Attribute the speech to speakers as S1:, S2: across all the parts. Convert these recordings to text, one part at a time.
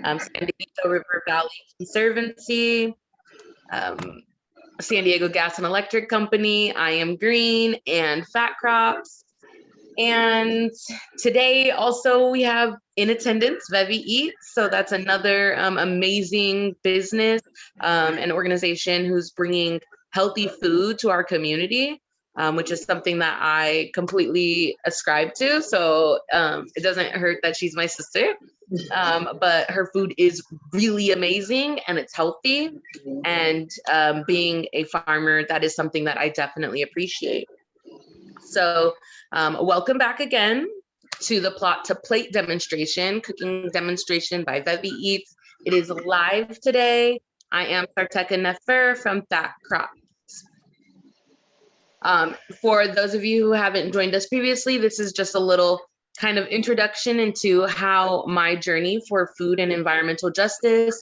S1: San Diego River Valley Conservancy, um, San Diego Gas and Electric Company, I Am Green, and PHATCROPS. And today also we have in attendance VeVe Eatz. So that's another amazing business and organization who's bringing healthy food to our community, which is something that I completely ascribe to. So it doesn't hurt that she's my sister, but her food is really amazing and it's healthy. And being a farmer, that is something that I definitely appreciate. So welcome back again to the Plot to Plate demonstration, cooking demonstration by VeVe Eatz. It is live today. I am Sarteka Nefer from PHATCROPS. For those of you who haven't joined us previously, this is just a little kind of introduction into how my journey for food and environmental justice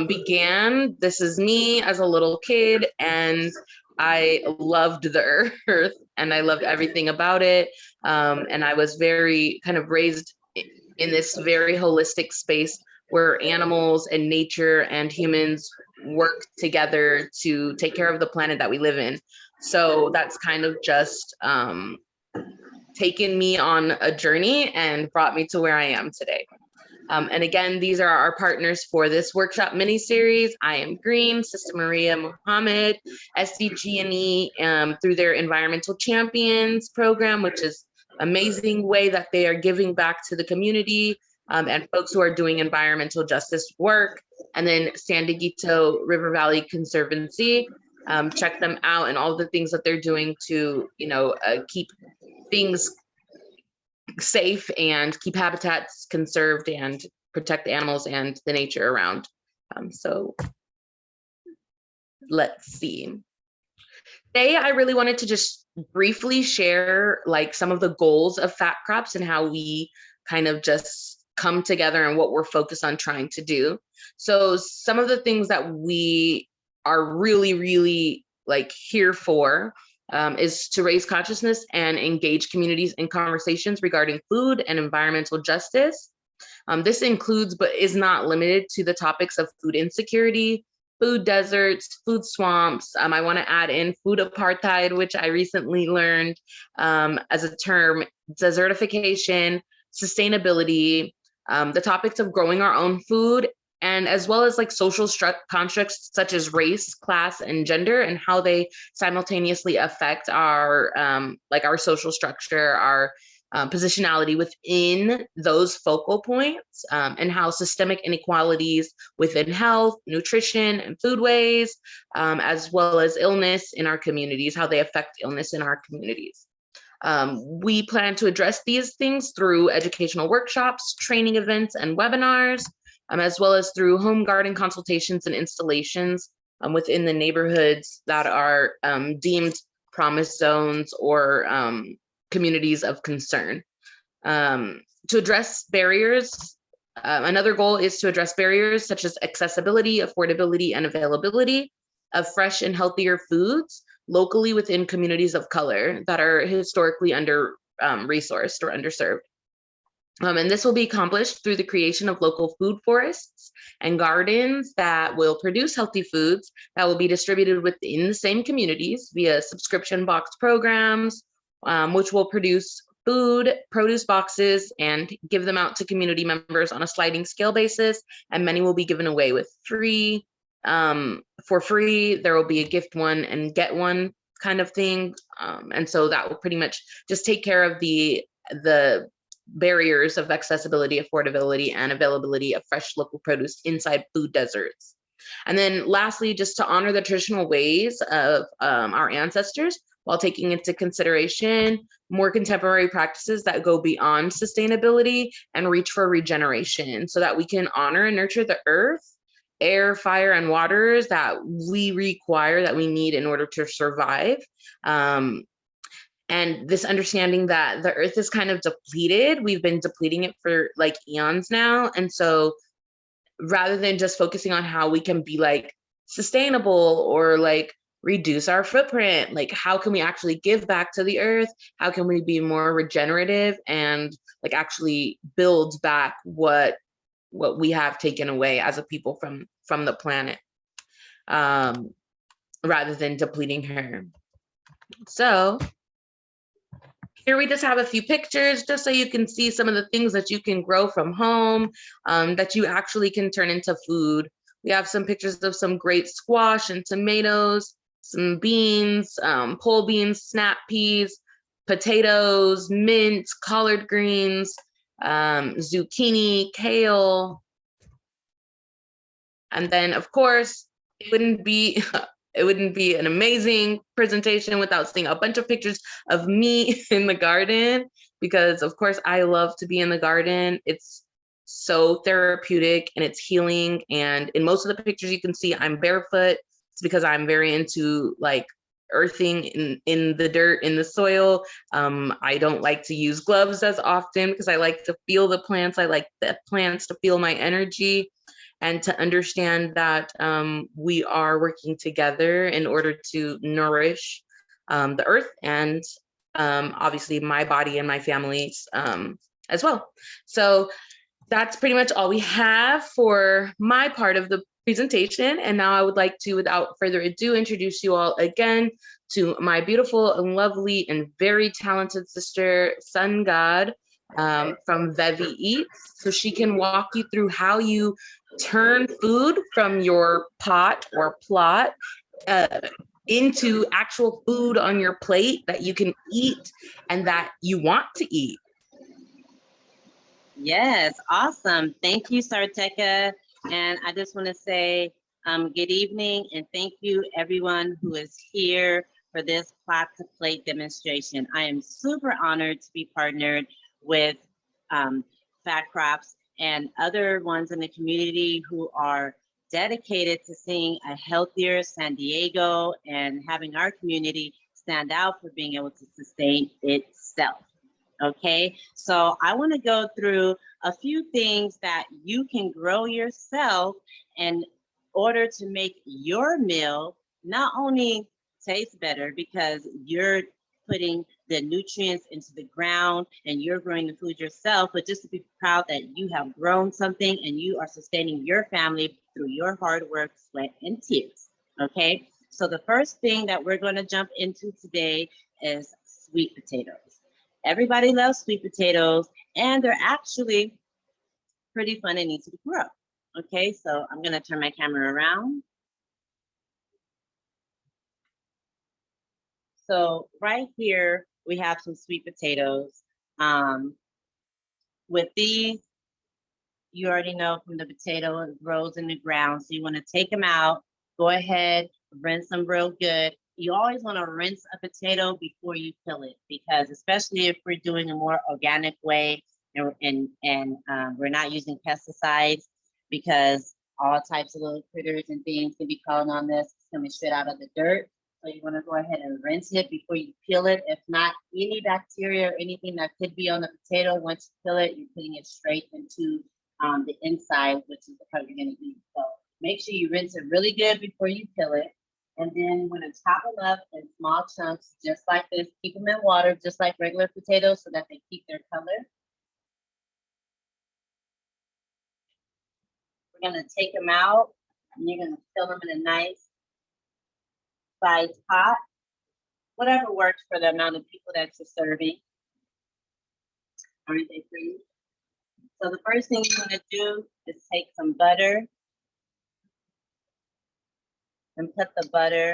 S1: began. This is me as a little kid, and I loved the earth and I loved everything about it. And I was very kind of raised in this very holistic space where animals and nature and humans work together to take care of the planet that we live in. So that's kind of just taken me on a journey and brought me to where I am today. And again, these are our partners for this workshop mini-series. I Am Green, Sister Maria Muhammad, SDG&E through their Environmental Champions program, which is an amazing way that they are giving back to the community and folks who are doing environmental justice work. And then San Diego River Valley Conservancy, check them out and all the things that they're doing to, keep things safe and keep habitats conserved and protect the animals and the nature around. So let's see. Today, I really wanted to just briefly share like some of the goals of PHATCROPS and how we kind of just come together and what we're focused on trying to do. So some of the things that we are really, really like here for is to raise consciousness and engage communities in conversations regarding food and environmental justice. This includes, but is not limited to, the topics of food insecurity, food deserts, food swamps. I want to add in food apartheid, which I recently learned as a term, desertification, sustainability, the topics of growing our own food, and as well as like social constructs such as race, class, and gender, and how they simultaneously affect our our social structure, our positionality within those focal points, and how systemic inequalities within health, nutrition, and foodways, as well as illness in our communities, how they affect illness in our communities. We plan to address these things through educational workshops, training events, and webinars, as well as through home garden consultations and installations within the neighborhoods that are deemed promise zones or communities of concern. To address barriers, another goal is to address barriers such as accessibility, affordability, and availability of fresh and healthier foods locally within communities of color that are historically under-resourced or underserved. And this will be accomplished through the creation of local food forests and gardens that will produce healthy foods that will be distributed within the same communities via subscription box programs, which will produce produce boxes and give them out to community members on a sliding scale basis. And many will be given away with free, for free. There will be a gift one and get one kind of thing. And so that will pretty much just take care of the barriers of accessibility, affordability, and availability of fresh local produce inside food deserts. And then lastly, just to honor the traditional ways of our ancestors while taking into consideration more contemporary practices that go beyond sustainability and reach for regeneration, so that we can honor and nurture the earth, air, fire, and waters that we require, that we need in order to survive. And this understanding that the earth is kind of depleted. We've been depleting it for like eons now. And so rather than just focusing on how we can be like sustainable or like reduce our footprint, like how can we actually give back to the earth? How can we be more regenerative and like actually build back what what we have taken away as a people from the planet, rather than depleting her. So here we just have a few pictures just so you can see some of the things that you can grow from home, that you actually can turn into food. We have some pictures of some great squash and tomatoes, some beans, pole beans, snap peas, potatoes, mint, collard greens, zucchini, kale. And then, of course, it wouldn't be an amazing presentation without seeing a bunch of pictures of me in the garden, because of course I love to be in the garden. It's so therapeutic and it's healing. And in most of the pictures you can see I'm barefoot. It's because I'm very into like earthing in the dirt, in the soil. I don't like to use gloves as often because I like to feel the plants. I like the plants to feel my energy, and to understand that we are working together in order to nourish the earth, and obviously my body and my family's as well. So that's pretty much all we have for my part of the presentation. And now I would like to, without further ado, introduce you all again to my beautiful and lovely and very talented sister, Sun God, from VeVe Eatz, so she can walk you through how you turn food from your pot or plot into actual food on your plate that you can eat and that you want to eat.
S2: Yes, awesome. Thank you, Sarteka. And I just want to say good evening and thank you everyone who is here for this plot to plate demonstration. I am super honored to be partnered with PHATCROPS and other ones in the community who are dedicated to seeing a healthier San Diego and having our community stand out for being able to sustain itself. Okay, so I want to go through a few things that you can grow yourself in order to make your meal not only taste better because you're putting the nutrients into the ground and you're growing the food yourself, but just to be proud that you have grown something and you are sustaining your family through your hard work, sweat, and tears. Okay, so the first thing that we're going to jump into today is sweet potatoes. Everybody loves sweet potatoes, and they're actually pretty fun and easy to grow. Okay, so I'm gonna turn my camera around. So right here, we have some sweet potatoes. With these, you already know from the potato, it grows in the ground. So you wanna take them out, go ahead, rinse them real good. You always want to rinse a potato before you peel it, because especially if we're doing a more organic way and we're not using pesticides, because all types of little critters and things can be crawling on this. It's coming straight out of the dirt. So you want to go ahead and rinse it before you peel it. If not, any bacteria or anything that could be on the potato, once you peel it, you're putting it straight into the inside, which is the part you're going to eat. So make sure you rinse it really good before you peel it. And then you want to chop them up in small chunks, just like this. Keep them in water, just like regular potatoes, so that they keep their color. We're going to take them out, and you're going to fill them in a nice size pot, whatever works for the amount of people that you're serving. Aren't they pretty? So the first thing you want to do is take some butter and put the butter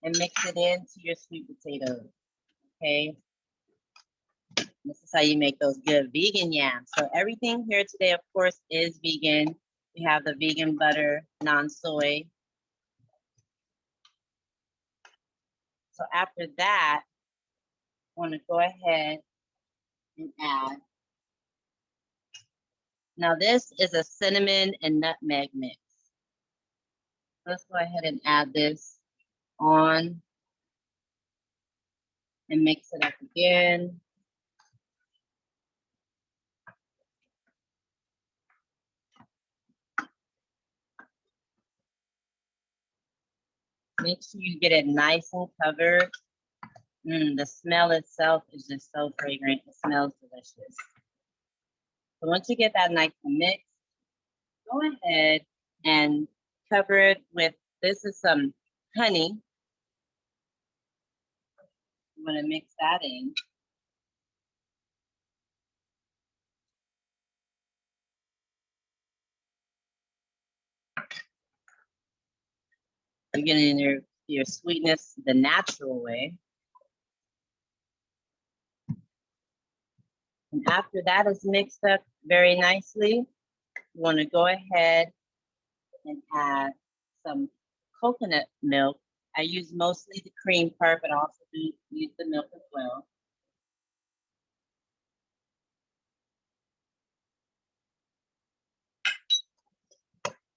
S2: and mix it into your sweet potatoes, okay? This is how you make those good vegan yams. So everything here today, of course, is vegan. We have the vegan butter, non-soy. So after that, I want to go ahead and add. Now this is a cinnamon and nutmeg mix. Let's go ahead and add this on and mix it up again. Make sure you get it nice and covered. The smell itself is just so fragrant. It smells delicious. So once you get that nice mix, go ahead and cover it with, this is some honey. I'm gonna mix that in. You're getting your sweetness the natural way. And after that is mixed up very nicely, you want to go ahead and add some coconut milk. I use mostly the cream part, but I also do use the milk as well.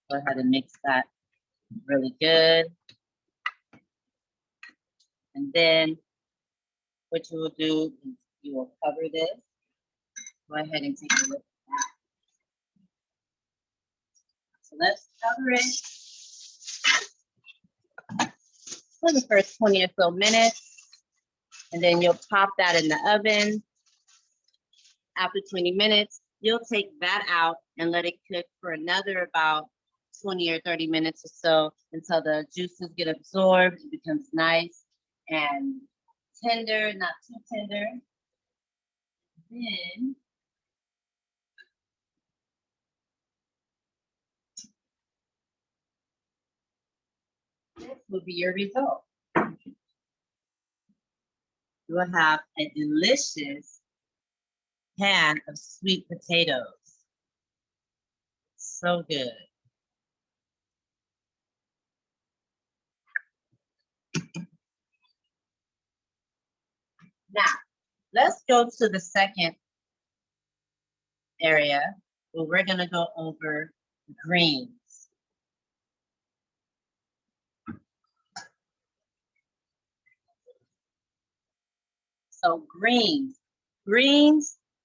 S2: Go ahead and mix that really good. And then what you will do is you will cover this. Go ahead and take a look at that. So let's cover it for the first 20 or so minutes. And then you'll pop that in the oven. After 20 minutes, you'll take that out and let it cook for another about 20 or 30 minutes or so until the juices get absorbed. It becomes nice and tender, not too tender. Then this will be your result. You will have a delicious pan of sweet potatoes. So good. Now, let's go to the second area where we're gonna go over greens. So greens,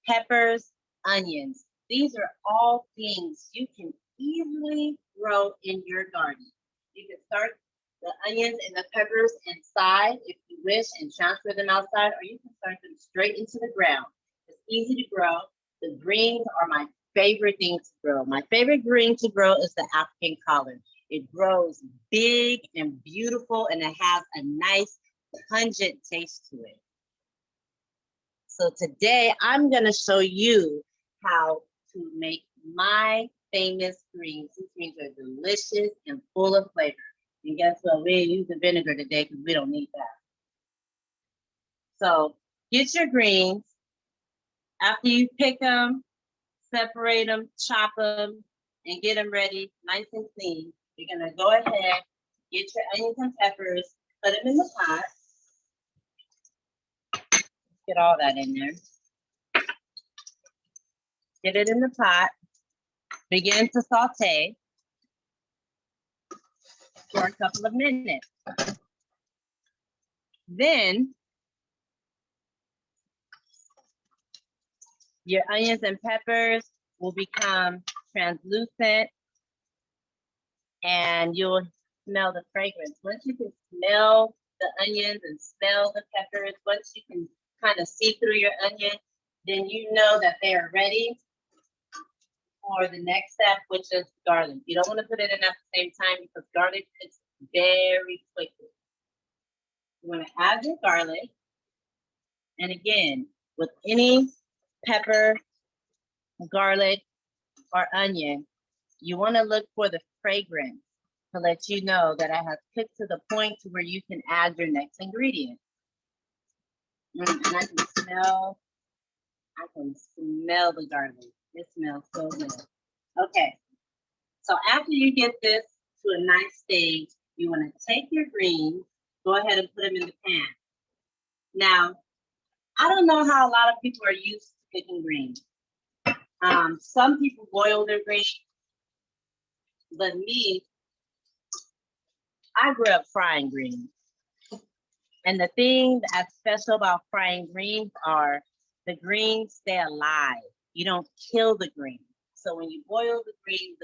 S2: peppers, onions. These are all things you can easily grow in your garden. You can start the onions and the peppers inside if you wish and transfer them outside, or you can start them straight into the ground. It's easy to grow. The greens are my favorite thing to grow. My favorite green to grow is the African collard. It grows big and beautiful, and it has a nice pungent taste to it. So today I'm gonna show you how to make my famous greens. These greens are delicious and full of flavor. And guess what? We ain't using vinegar today because we don't need that. So get your greens. After you pick them, separate them, chop them, and get them ready, nice and clean. You're gonna go ahead, get your onions and peppers, put them in the pot. Get all that in there. Get it in the pot. Begin to saute for a couple of minutes. Then your onions and peppers will become translucent and you'll smell the fragrance. Once you can smell the onions and smell the peppers, once you can kind of see through your onion, then you know that they are ready for the next step, which is garlic. You don't want to put it in at the same time because garlic cooks very quickly. You want to add your garlic. And again, with any pepper, garlic, or onion, you want to look for the fragrance to let you know that it has cooked to the point to where you can add your next ingredient. And I can smell the garlic. It smells so good. Okay, so after you get this to a nice stage, you want to take your greens, go ahead and put them in the pan. Now, I don't know how a lot of people are used to cooking greens. Some people boil their greens, but me, I grew up frying greens. And the thing that's special about frying greens are the greens stay alive. You don't kill the green. So when you boil the green,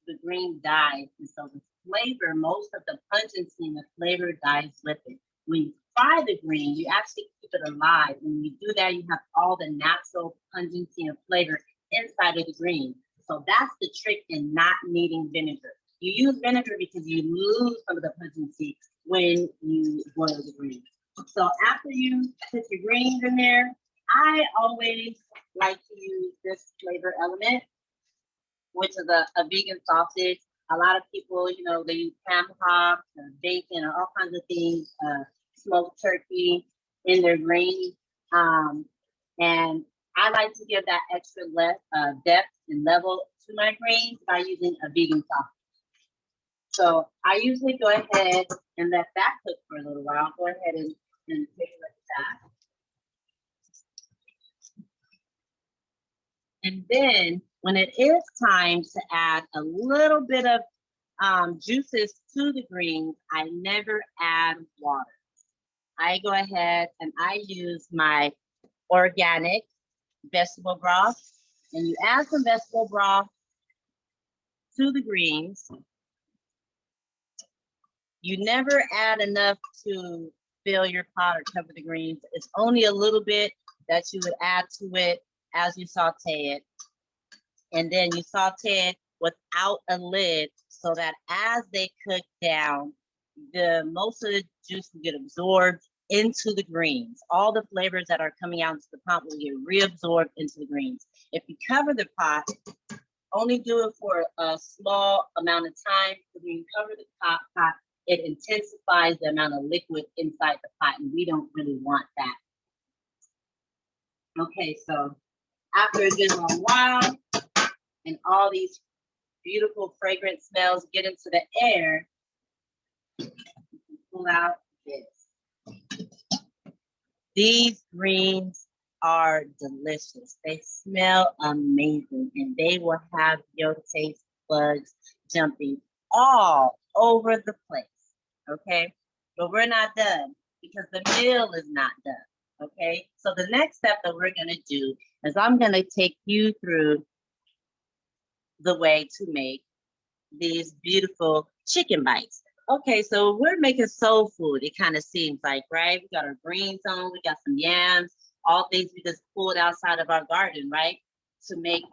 S2: the green dies. And so the flavor, most of the pungency and the flavor dies with it. When you fry the green, you actually keep it alive. When you do that, you have all the natural pungency and flavor inside of the green. So that's the trick in not needing vinegar. You use vinegar because you lose some of the pungency when you boil the greens. So after you put your greens in there, I always like to use this flavor element, which is a vegan sausage. A lot of people, you know, they use ham hocks or bacon or all kinds of things, smoked turkey in their greens. And I like to give that extra depth and level to my greens by using a vegan sausage. So I usually go ahead and let that cook for a little while. Go ahead and take a look at that. And then when it is time to add a little bit of juices to the greens, I never add water. I go ahead and I use my organic vegetable broth, and you add some vegetable broth to the greens. You never add enough to fill your pot or cover the greens. It's only a little bit that you would add to it as you saute it. And then you saute it without a lid so that as they cook down, most of the juice will get absorbed into the greens. All the flavors that are coming out into the pot will get reabsorbed into the greens. If you cover the pot, only do it for a small amount of time. When you cover the pot, it intensifies the amount of liquid inside the pot, and we don't really want that. Okay, so after a good long while, and all these beautiful fragrant smells get into the air, you can pull out this. These greens are delicious. They smell amazing, and they will have your taste buds jumping all over the place, okay? But we're not done because the meal is not done, okay? So the next step that we're gonna do is I'm gonna take you through the way to make these beautiful chicken bites. Okay, so we're making soul food, it kind of seems like, right? We got our greens on, we got some yams, all things we just pulled outside of our garden, right? To make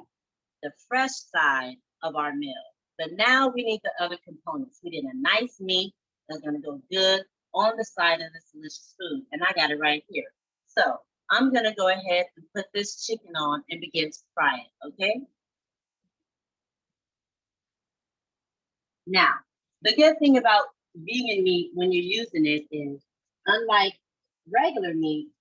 S2: the fresh side of our meal. But now we need the other components. We need a nice meat that's gonna go good on the side of this delicious food. And I got it right here. So I'm gonna go ahead and put this chicken on and begin to fry it, okay? Now, the good thing about vegan meat when you're using it is, unlike regular meat,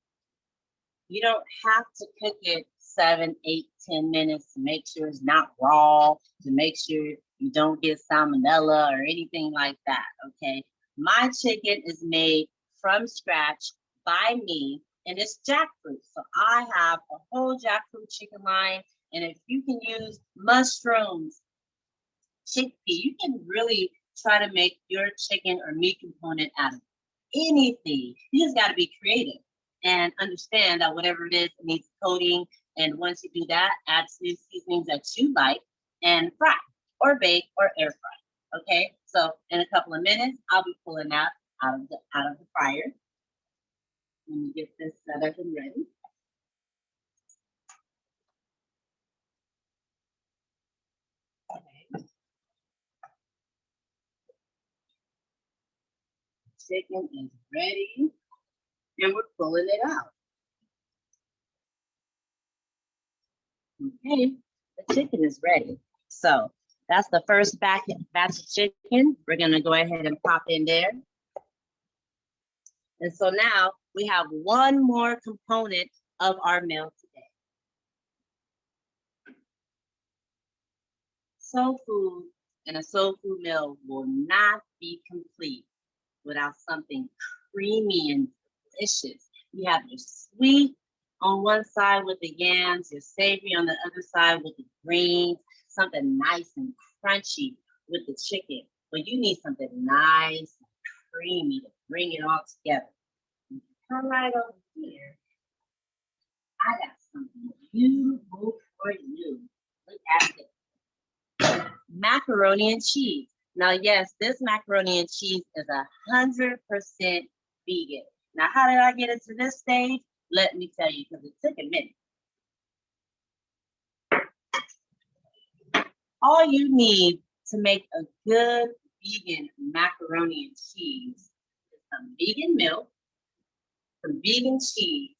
S2: you don't have to cook it 7, 8, 10 minutes to make sure it's not raw, to make sure you don't get salmonella or anything like that, okay? My chicken is made from scratch by me, and it's jackfruit. So I have a whole jackfruit chicken line, and if you can use mushrooms, chickpea, you can really try to make your chicken or meat component out of anything. You just got to be creative and understand that whatever it is, it needs coating. And once you do that, add some seasonings that you like and fry or bake or air fry. Okay, so in a couple of minutes, I'll be pulling that out of the fryer. Let me get this set up and ready. Okay. Chicken is ready, and we're pulling it out. Okay, the chicken is ready. So that's the first batch of chicken. We're gonna go ahead and pop in there. And so now we have one more component of our meal today. Soul food and a soul food meal will not be complete without something creamy and delicious. You have your sweet on one side with the yams, your savory on the other side with the greens, something nice and crunchy with the chicken. But you need something nice and creamy to bring it all together. Come right over here. I got something beautiful for you. Look at this. Macaroni and cheese. Now, yes, this macaroni and cheese is 100% vegan. Now, how did I get into this stage? Let me tell you, because it took a minute. All you need to make a good vegan macaroni and cheese is some vegan milk, some vegan cheese,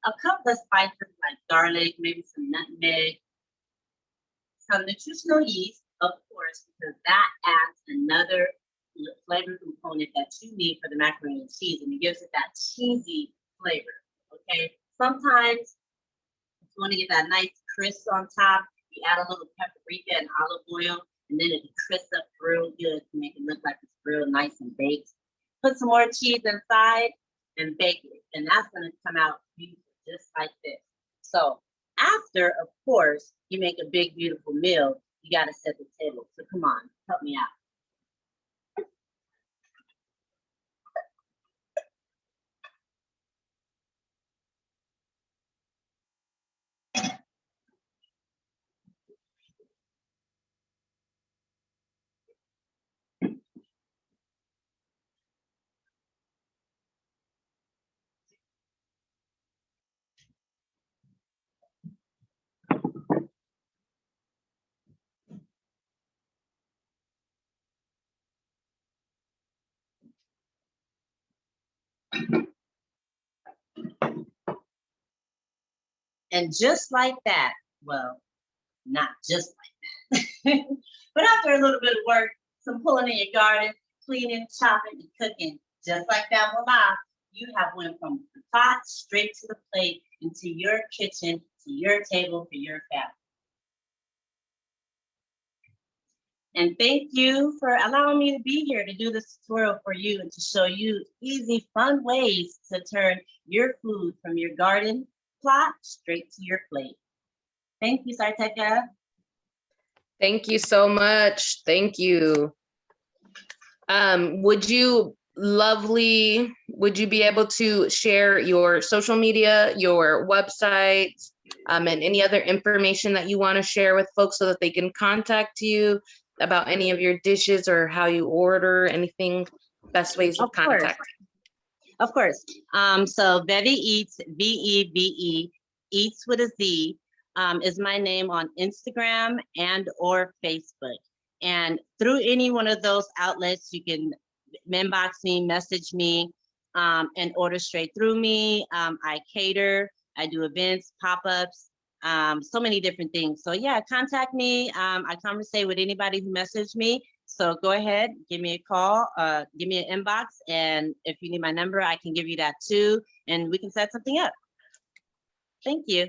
S2: a couple of spices like garlic, maybe some nutmeg, some nutritional yeast, of course, because that adds another flavor component that you need for the macaroni and cheese, and it gives it that cheesy flavor, okay? Sometimes if you want to get that nice crisp on top, you add a little paprika and olive oil, and then it crisps up real good to make it look like it's real nice and baked. Put some more cheese inside and bake it, and that's going to come out beautiful, just like this. So after, of course, you make a big, beautiful meal, you got to set the table. So come on, help me out. And just like that, well, not just like that, but after a little bit of work, some pulling in your garden, cleaning, chopping, and cooking, just like that, voila, you have went from the pot straight to the plate into your kitchen, to your table for your family. And thank you for allowing me to be here to do this tutorial for you and to show you easy, fun ways to turn your food from your garden plot straight to your plate. Thank you, Sarteka.
S1: Thank you so much. Thank you. Would you be able to share your social media, your website, and any other information that you want to share with folks so that they can contact you about any of your dishes or how you order, anything, best ways of contact?
S2: Of course. So VeVe Eatz, VeVe, Eatz with a Z, is my name on Instagram and or Facebook. And through any one of those outlets, you can inbox me, message me, and order straight through me. I cater, I do events, pop-ups, so many different things. So yeah, contact me. I conversate with anybody who messaged me. So go ahead, give me a call, give me an inbox, and if you need my number, I can give you that too, and we can set something up. Thank you.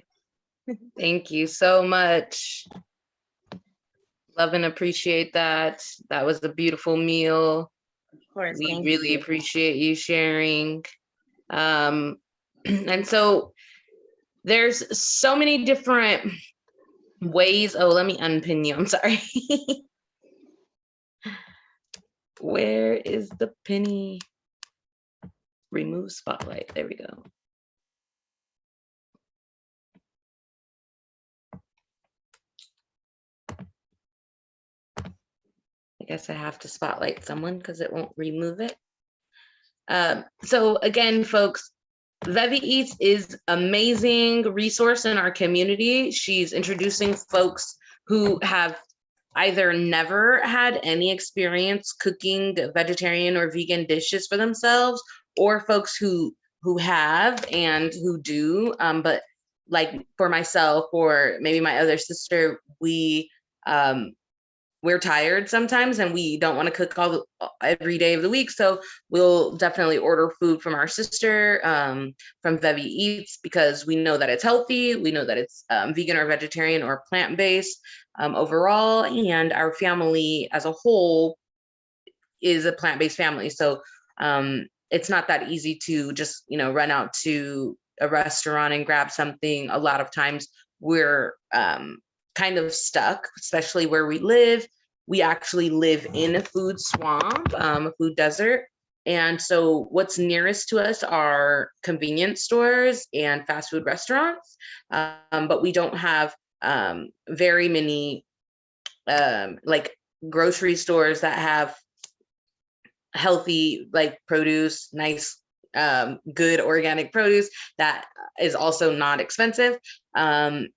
S1: Thank you so much. Love and appreciate that. That was a beautiful meal.
S2: Of course,
S1: we really appreciate you sharing. And so there's so many different ways. Oh, let me unpin you. I'm sorry. Where is the penny? Remove spotlight. There we go. I guess I have to spotlight someone because it won't remove it. So again, folks, VeVe Eatz is amazing resource in our community. She's introducing folks who have either never had any experience cooking vegetarian or vegan dishes for themselves, or folks who have and who do, but like for myself or maybe my other sister, we're tired sometimes and we don't want to cook every day of the week. So we'll definitely order food from our sister, from VeVe Eatz, because we know that it's healthy. We know that it's vegan or vegetarian or plant-based overall. And our family as a whole is a plant-based family. So it's not that easy to just, run out to a restaurant and grab something. A lot of times we're kind of stuck, especially where we live. We actually live in a food swamp, a food desert. And so what's nearest to us are convenience stores and fast food restaurants, but we don't have very many like grocery stores that have healthy, like produce, nice good organic produce that is also not expensive. And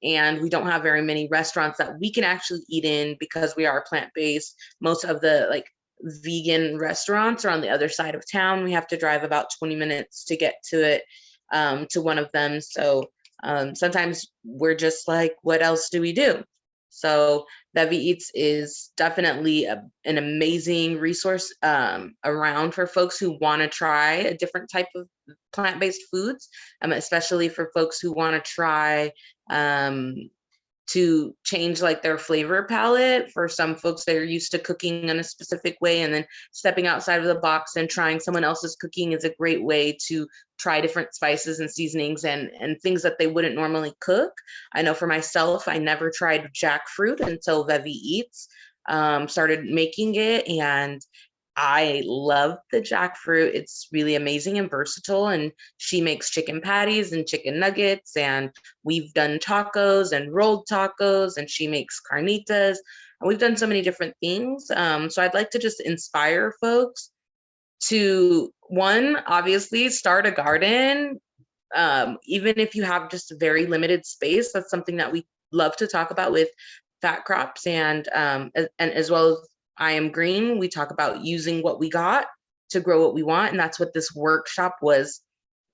S1: we don't have very many restaurants that we can actually eat in because we are plant-based. Most of the like vegan restaurants are on the other side of town. We have to drive about 20 minutes to get to it, to one of them. So sometimes we're just like, what else do we do? So VeVe Eatz is definitely an amazing resource around for folks who want to try a different type of plant-based foods, especially for folks who want to try to change like their flavor palette. For some folks, they're used to cooking in a specific way, and then stepping outside of the box and trying someone else's cooking is a great way to try different spices and seasonings and things that they wouldn't normally cook. I know for myself, I never tried jackfruit until VeVe Eatz started making it, and I love the jackfruit. It's really amazing and versatile. And she makes chicken patties and chicken nuggets. And we've done tacos and rolled tacos. And she makes carnitas. And we've done so many different things. So I'd like to just inspire folks to, one, obviously start a garden. Even if you have just a very limited space, that's something that we love to talk about with PHATCROPS and as well as I Am Green. We talk about using what we got to grow what we want. And that's what this workshop was.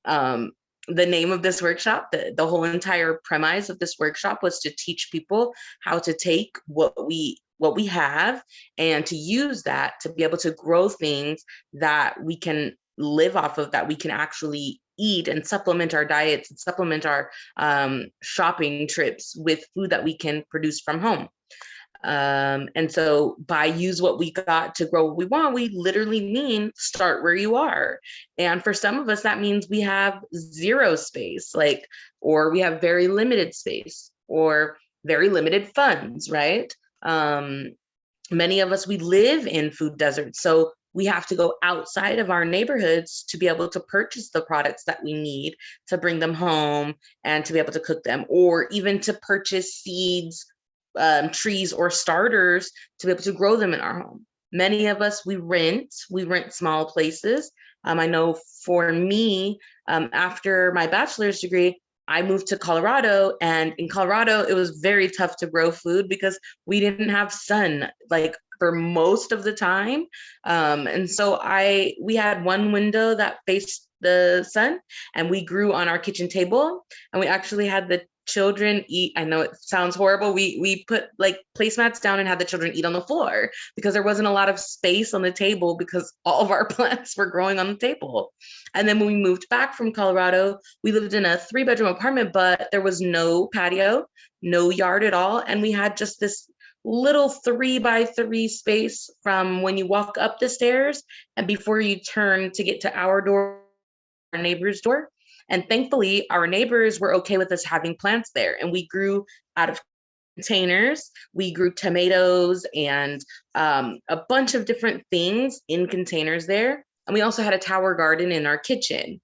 S1: The name of this workshop, the whole entire premise of this workshop was to teach people how to take what we have and to use that to be able to grow things that we can live off of, that we can actually eat and supplement our diets and supplement our shopping trips with food that we can produce from home. And so by use what we got to grow what we want, we literally mean start where you are. And for some of us, that means we have zero space, like, or we have very limited space or very limited funds, right? Many of us, we live in food deserts. So we have to go outside of our neighborhoods to be able to purchase the products that we need to bring them home and to be able to cook them, or even to purchase seeds, trees or starters to be able to grow them in our home. Many of us, we rent small places. I know for me, after my bachelor's degree, I moved to Colorado, and in Colorado, it was very tough to grow food because we didn't have sun like for most of the time. And so we had one window that faced the sun, and we grew on our kitchen table, and we actually had the children eat. I know it sounds horrible. We put like placemats down and had the children eat on the floor because there wasn't a lot of space on the table because all of our plants were growing on the table. And then when we moved back from Colorado, we lived in a 3-bedroom apartment, but there was no patio, no yard at all. And we had just this little 3x3 space from when you walk up the stairs and before you turn to get to our door, our neighbor's door. And thankfully, our neighbors were okay with us having plants there. And we grew out of containers. We grew tomatoes and a bunch of different things in containers there. And we also had a tower garden in our kitchen.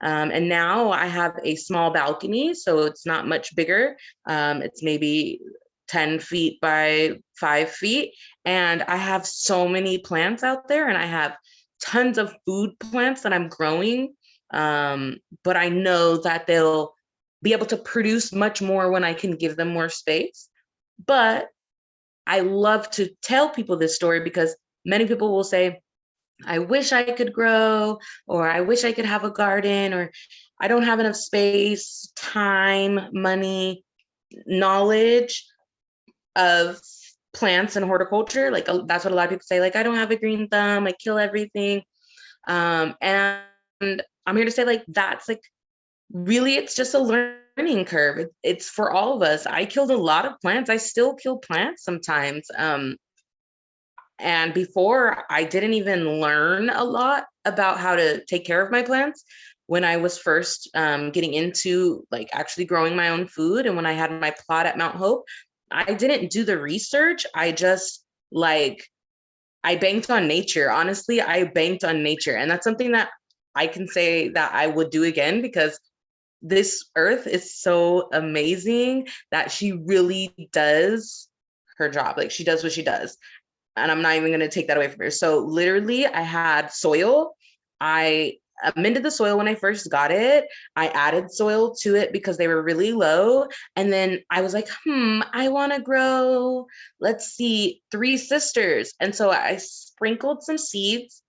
S1: And now I have a small balcony, so it's not much bigger. It's maybe 10 feet by 5 feet. And I have so many plants out there, and I have tons of food plants that I'm growing. But I know that they'll be able to produce much more when I can give them more space. But I love to tell people this story because many people will say, I wish I could grow, or I wish I could have a garden, or I don't have enough space, time, money, knowledge of plants and horticulture. Like that's what a lot of people say, like, I don't have a green thumb, I kill everything. And I'm here to say, like, that's like, really, it's just a learning curve. It's for all of us. I killed a lot of plants. I still kill plants sometimes. And before, I didn't even learn a lot about how to take care of my plants. When I was first getting into like actually growing my own food, and when I had my plot at Mount Hope, I didn't do the research. I just I banked on nature. Honestly, I banked on nature. And that's something that I can say that I would do again, because this earth is so amazing that she really does her job. Like, she does what she does. And I'm not even going to take that away from her. So literally, I had soil. I amended the soil when I first got it. I added soil to it because they were really low. And then I was like, I want to grow, let's see, three sisters. And so I sprinkled some seeds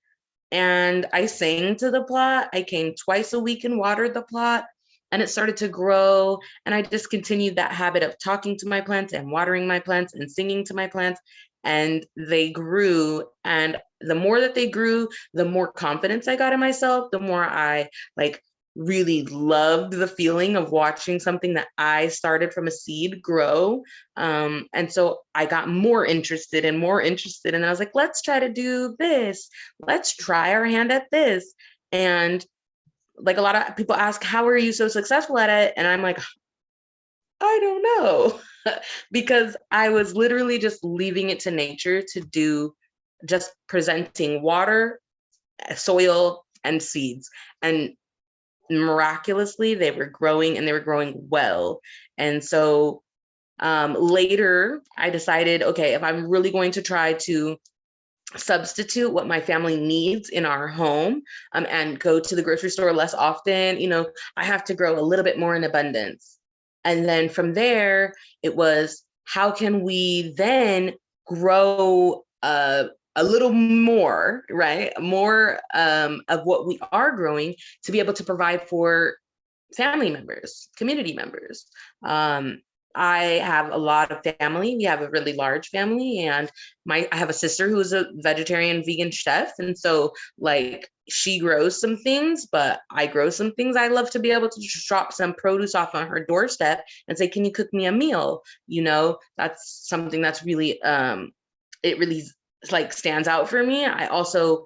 S1: and I sang to the plot. I came twice a week and watered the plot, and it started to grow. And I just continued that habit of talking to my plants and watering my plants and singing to my plants. And they grew. And the more that they grew, the more confidence I got in myself, the more I like really loved the feeling of watching something that I started from a seed grow. And so I got more interested and more interested. And I was like, let's try to do this. Let's try our hand at this. And like a lot of people ask, how are you so successful at it? And I'm like, I don't know. Because I was literally just leaving it to nature to do, just presenting water, soil, and seeds. And miraculously, they were growing, and they were growing well. And so later, I decided, okay, if I'm really going to try to substitute what my family needs in our home, and go to the grocery store less often, I have to grow a little bit more in abundance. And then from there, it was, how can we then grow a little more, right? More of what we are growing to be able to provide for family members, community members. I have a lot of family. We have a really large family, and I have a sister who is a vegetarian vegan chef. And so like she grows some things, but I grow some things. I love to be able to just drop some produce off on her doorstep and say, can you cook me a meal? That's something that's really, it really like stands out for me. I also,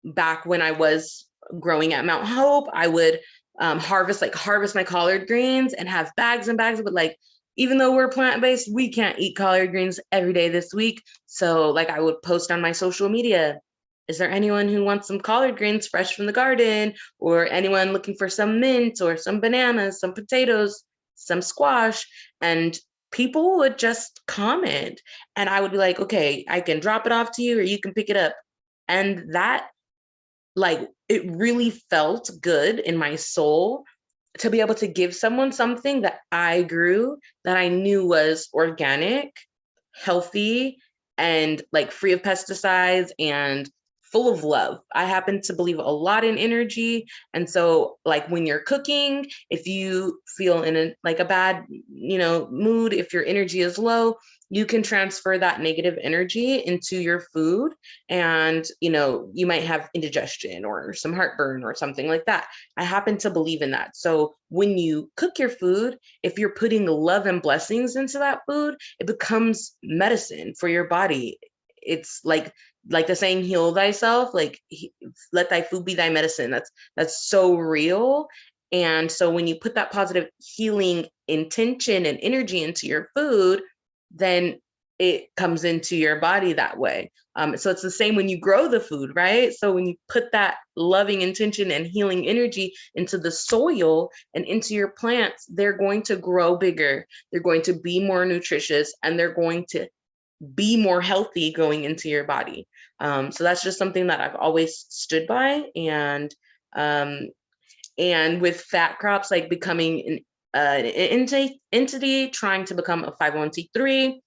S1: back when I was growing at Mount Hope, I would harvest my collard greens and have bags and bags, but like, even though we're plant-based, we can't eat collard greens every day this week. So like I would post on my social media, is there anyone who wants some collard greens fresh from the garden, or anyone looking for some mint or some bananas, some potatoes, some squash? And people would just comment, and I would be like, okay, I can drop it off to you or you can pick it up. And that, like, it really felt good in my soul to be able to give someone something that I grew, that I knew was organic, healthy, and like free of pesticides and full of love. I happen to believe a lot in energy. And so like when you're cooking, if you feel in a bad, mood, if your energy is low, you can transfer that negative energy into your food, and you might have indigestion or some heartburn or something like that. I happen to believe in that. So when you cook your food, if you're putting love and blessings into that food, it becomes medicine for your body. It's like the saying, heal thyself, like let thy food be thy medicine. That's so real. And so when you put that positive healing intention and energy into your food, then it comes into your body that way. So it's the same when you grow the food, right? So when you put that loving intention and healing energy into the soil and into your plants, they're going to grow bigger. They're going to be more nutritious, and they're going to be more healthy going into your body. So that's just something that I've always stood by. And with PHATCROPS, like becoming an entity, trying to become a 501c3,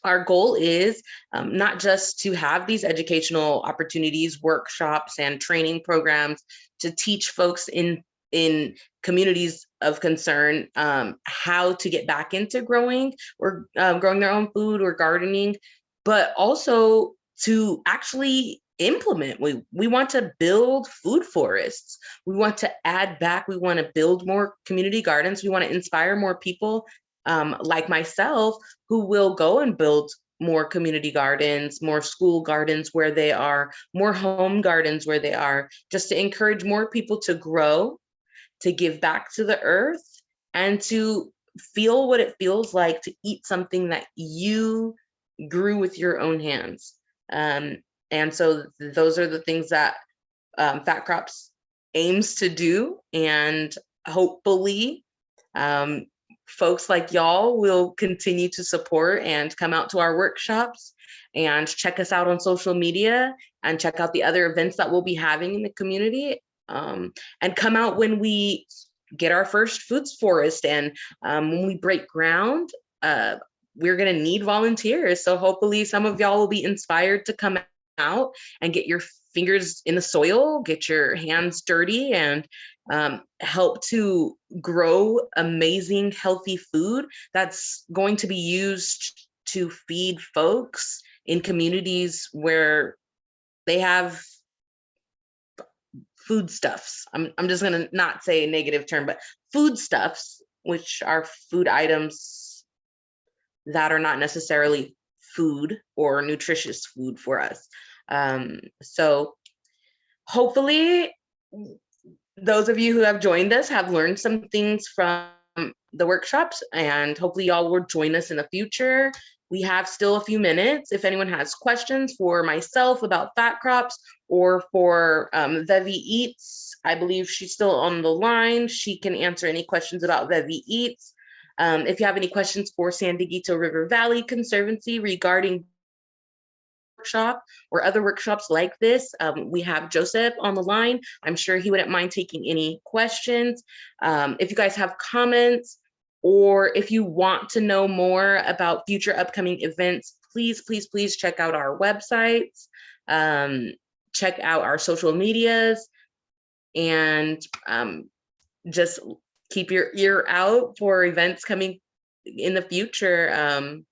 S1: our goal is not just to have these educational opportunities, workshops, and training programs to teach folks in communities of concern how to get back into growing or growing their own food or gardening, but also to actually implement. We want to build food forests. We want to add back. We want to build more community gardens. We want to inspire more people like myself, who will go and build more community gardens, more school gardens where they are, more home gardens where they are, just to encourage more people to grow, to give back to the earth, and to feel what it feels like to eat something that you grew with your own hands. And so those are the things that PHATCROPS aims to do. And hopefully, folks like y'all will continue to support and come out to our workshops and check us out on social media and check out the other events that we'll be having in the community. and come out when we get our first foods forest. And when we break ground, we're going to need volunteers. So hopefully some of y'all will be inspired to come out and get your fingers in the soil, get your hands dirty, and help to grow amazing, healthy food that's going to be used to feed folks in communities where they have foodstuffs. I'm just gonna not say a negative term, but foodstuffs, which are food items that are not necessarily food or nutritious food for us. So hopefully those of you who have joined us have learned some things from the workshops, and hopefully y'all will join us in the future. We have still a few minutes. If anyone has questions for myself about PHATCROPS or for VeVe Eatz, I believe she's still on the line. She can answer any questions about VeVe Eatz. If you have any questions for San Dieguito River Valley Conservancy regarding workshop or other workshops like this, we have Joseph on the line. I'm sure he wouldn't mind taking any questions. If you guys have comments, or if you want to know more about future upcoming events, please, please, please check out our websites, check out our social medias, and just keep your ear out for events coming in the future.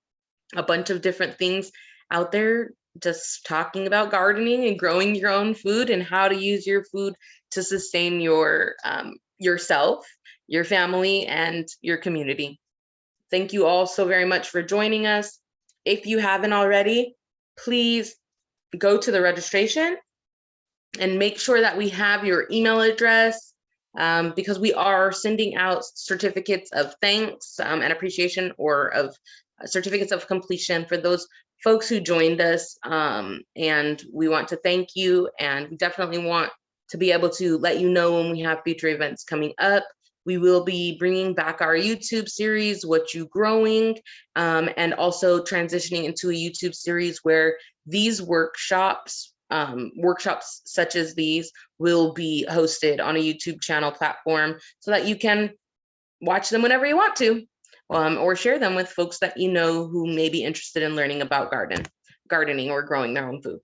S1: A bunch of different things out there, just talking about gardening and growing your own food and how to use your food to sustain your yourself, your family, and your community. Thank you all so very much for joining us. If you haven't already, please go to the registration and make sure that we have your email address, because we are sending out certificates of thanks and appreciation, or of certificates of completion for those folks who joined us. And we want to thank you, and we definitely want to be able to let you know when we have future events coming up. We will be bringing back our YouTube series, What You Growing, and also transitioning into a YouTube series where these workshops such as these will be hosted on a YouTube channel platform, so that you can watch them whenever you want to, or share them with folks that you know who may be interested in learning about gardening or growing their own food.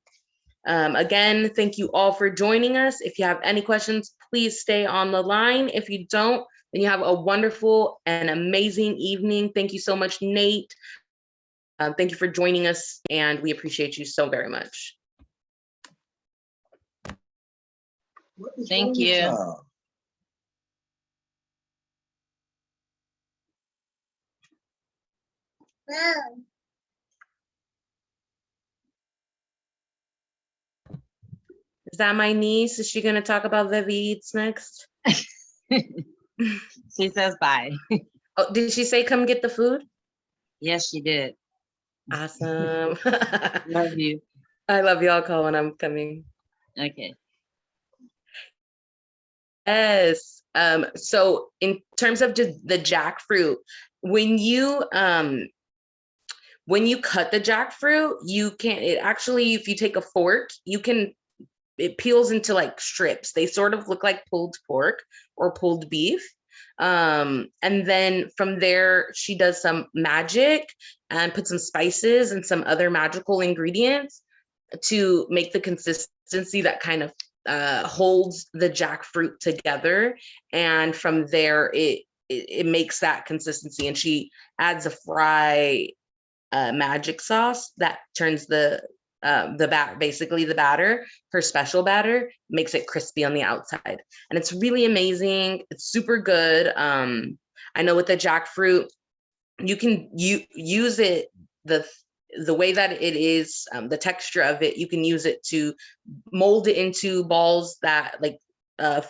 S1: Again, thank you all for joining us. If you have any questions, please stay on the line. If you don't, then you have a wonderful and amazing evening. Thank you so much, Nate. Thank you for joining us, and we appreciate you so very much.
S2: Thank you.
S1: Is that my niece? Is she going to talk about VeVe Eatz next?
S2: She says bye.
S1: Oh, did she say come get the food?
S2: Yes, she did.
S1: Awesome.
S2: Love you.
S1: I love y'all. Call when I'm coming.
S2: Okay.
S1: Yes. So in terms of just the jackfruit, when you cut the jackfruit, you can, it actually, if you take a fork, it peels into like strips. They sort of look like pulled pork or pulled beef. And then from there, she does some magic and put some spices and some other magical ingredients to make the consistency that kind of holds the jackfruit together. And from there, it makes that consistency. And she adds a fry magic sauce that turns basically the batter, her special batter, makes it crispy on the outside. And it's really amazing. It's super good. I know with the jackfruit, you can use it, the way that it is, the texture of it, you can use it to mold it into balls that like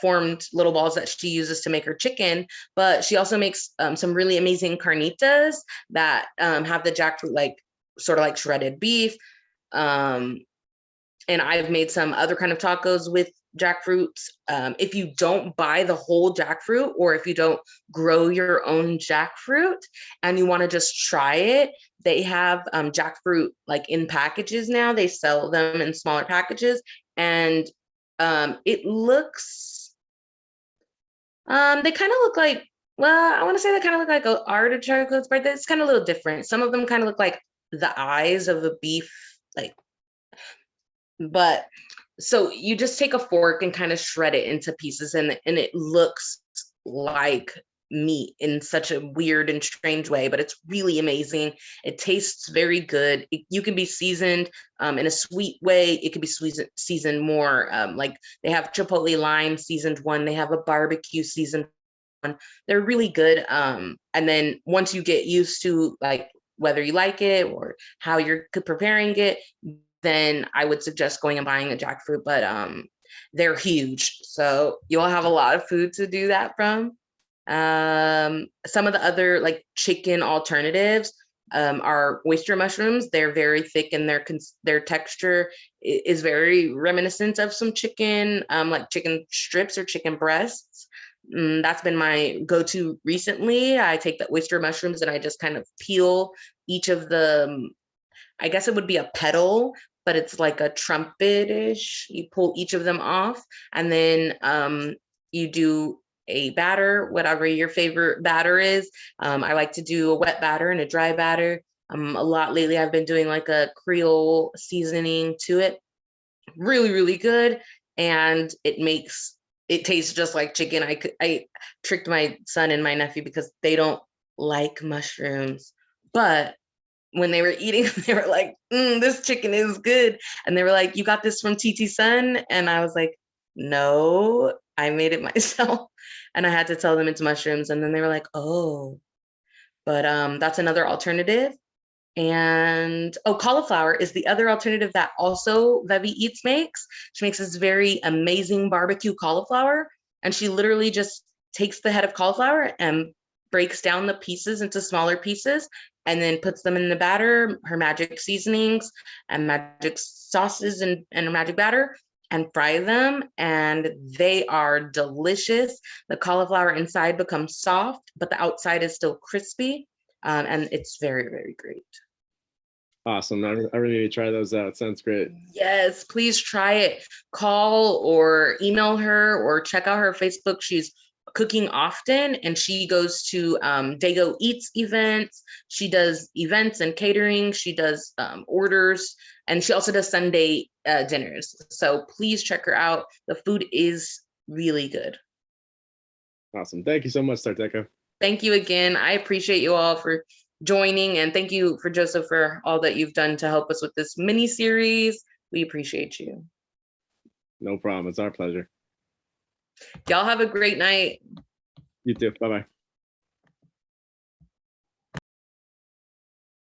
S1: formed little balls that she uses to make her chicken. But she also makes some really amazing carnitas that have the jackfruit like sort of like shredded beef. And I've made some other kind of tacos with jackfruits. If you don't buy the whole jackfruit, or if you don't grow your own jackfruit and you want to just try it, they have jackfruit like in packages now. They sell them in smaller packages, and it looks They kind of look like, well, I want to say they kind of look like artichokes, but it's kind of a little different. Some of them kind of look like the eyes of a beef, like, but so you just take a fork and kind of shred it into pieces, and it looks like meat in such a weird and strange way, but it's really amazing. It tastes very good. You can be seasoned in a sweet way. It can be seasoned more. Like they have chipotle lime seasoned one. They have a barbecue seasoned one. They're really good. And then once you get used to like whether you like it or how you're preparing it, then I would suggest going and buying a jackfruit. But they're huge, so you'll have a lot of food to do that from. Some of the other like chicken alternatives are oyster mushrooms. They're very thick and their texture is very reminiscent of some chicken, like chicken strips or chicken breasts. That's been my go-to recently. I take the oyster mushrooms and I just kind of peel each of the, I guess it would be a petal, but it's like a trumpet-ish. You pull each of them off, and then you do a batter, whatever your favorite batter is. I like to do a wet batter and a dry batter. A lot lately, I've been doing like a Creole seasoning to it. Really, really good, and it tastes just like chicken. I tricked my son and my nephew because they don't like mushrooms, but when they were eating, they were like, this chicken is good. And they were like, you got this from TT Sun? And I was like, no, I made it myself. And I had to tell them it's mushrooms. And then they were like, oh, but that's another alternative. And cauliflower is the other alternative that also VeVe Eatz makes. She makes this very amazing barbecue cauliflower. And she literally just takes the head of cauliflower and breaks down the pieces into smaller pieces and then puts them in the batter, her magic seasonings and magic sauces and magic batter, and fry them. And they are delicious. The cauliflower inside becomes soft, but the outside is still crispy. And it's very, very great.
S3: Awesome. I really need to try those out. Sounds great.
S1: Yes, please try it. Call or email her or check out her Facebook. She's cooking often and she goes to VeVe Eatz events. She does events and catering. She does orders, and she also does Sunday dinners. So please check her out. The food is really good.
S3: Awesome. Thank you so much, Sarteka.
S1: Thank you again. I appreciate you all for joining, and thank you for Joseph for all that you've done to help us with this mini series. We appreciate you.
S3: No problem. It's our pleasure.
S1: Y'all have a great night.
S3: You too. Bye-bye.